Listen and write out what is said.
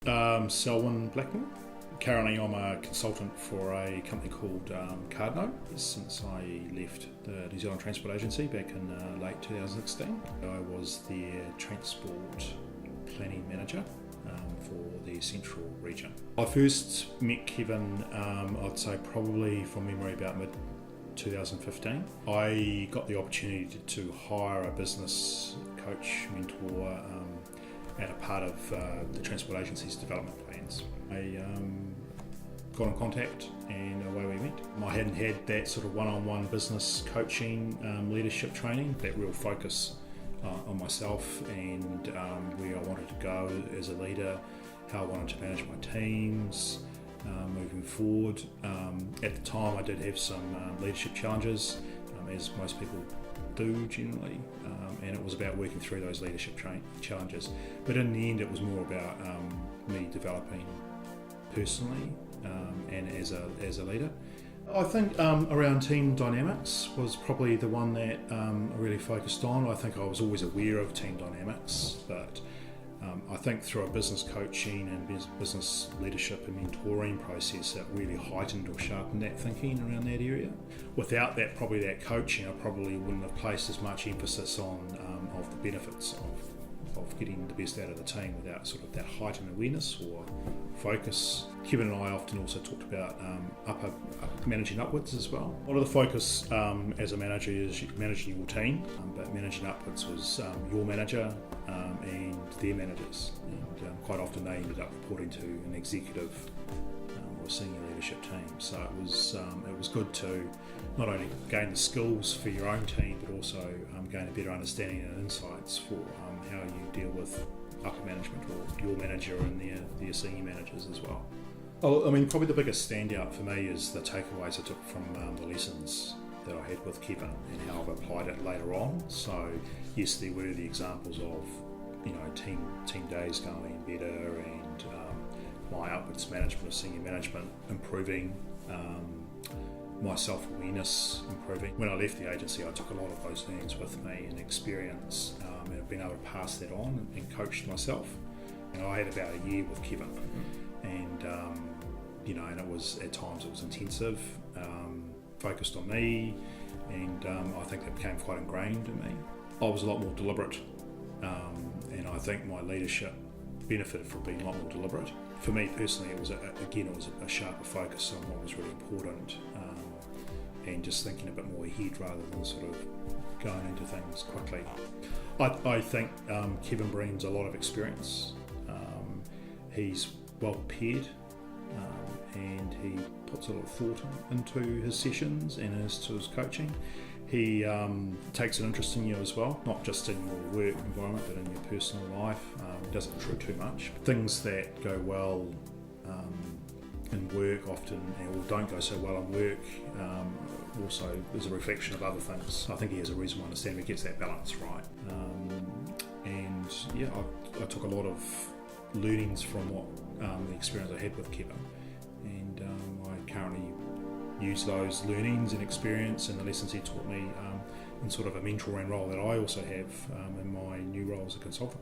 Selwyn Blackmore. Currently I'm a consultant for a company called Cardno since I left the New Zealand Transport Agency back in late 2016. I was their transport planning manager for the central region. I first met Kevin, I'd say probably from memory about mid 2015. I got the opportunity to hire a business coach mentor and a part of the transport agency's development plans. I got in contact and away we went. I hadn't had that sort of one-on-one business coaching leadership training, that real focus on myself and where I wanted to go as a leader, how I wanted to manage my teams moving forward. At the time I did have some leadership challenges, as most people do generally, and it was about working through those leadership challenges. But in the end it was more about me developing personally and as a leader. I think around team dynamics was probably the one that I really focused on. I think I was always aware of team dynamics, but I think through a business coaching and business leadership and mentoring process, that really heightened or sharpened that thinking around that area. Without that, probably that coaching, I probably wouldn't have placed as much emphasis on of the benefits of getting the best out of the team without sort of that heightened awareness or focus. Kevin and I often also talked about managing upwards as well. A lot of the focus as a manager is managing your team, but managing upwards was your manager and their managers, and quite often they ended up reporting to an executive or senior leadership team. So it was good to not only gain the skills for your own team, but also gain a better understanding and insights for how you deal with upper management or your manager and their senior managers as well. I mean, probably the biggest standout for me is the takeaways I took from the lessons that I had with Kevin and how I've applied it later on. So yes, there were the examples of team days going better and my upwards management of senior management improving, my self-awareness improving. When I left the agency, I took a lot of those learnings with me and experience, and I've been able to pass that on and coach myself. I had about a year with Kevin, and and it was at times it was intensive, focused on me, and I think that became quite ingrained in me. I was a lot more deliberate, and I think my leadership benefited from being a lot more deliberate. For me personally, it was a sharper focus on what was really important, and just thinking a bit more ahead rather than sort of going into things quickly. I think Kevin brings a lot of experience. He's well prepared, and he puts a lot of thought into his sessions and to his coaching. He takes an interest in you as well, not just in your work environment, but in your personal life. Doesn't intrude too much. Things that go well in work often, or don't go so well in work, also is a reflection of other things. I think he has a reasonable understanding, he gets that balance right. I took a lot of learnings from what the experience I had with Kevin, and I currently use those learnings and experience and the lessons he taught me in sort of a mentoring role that I also have in my new role as a consultant.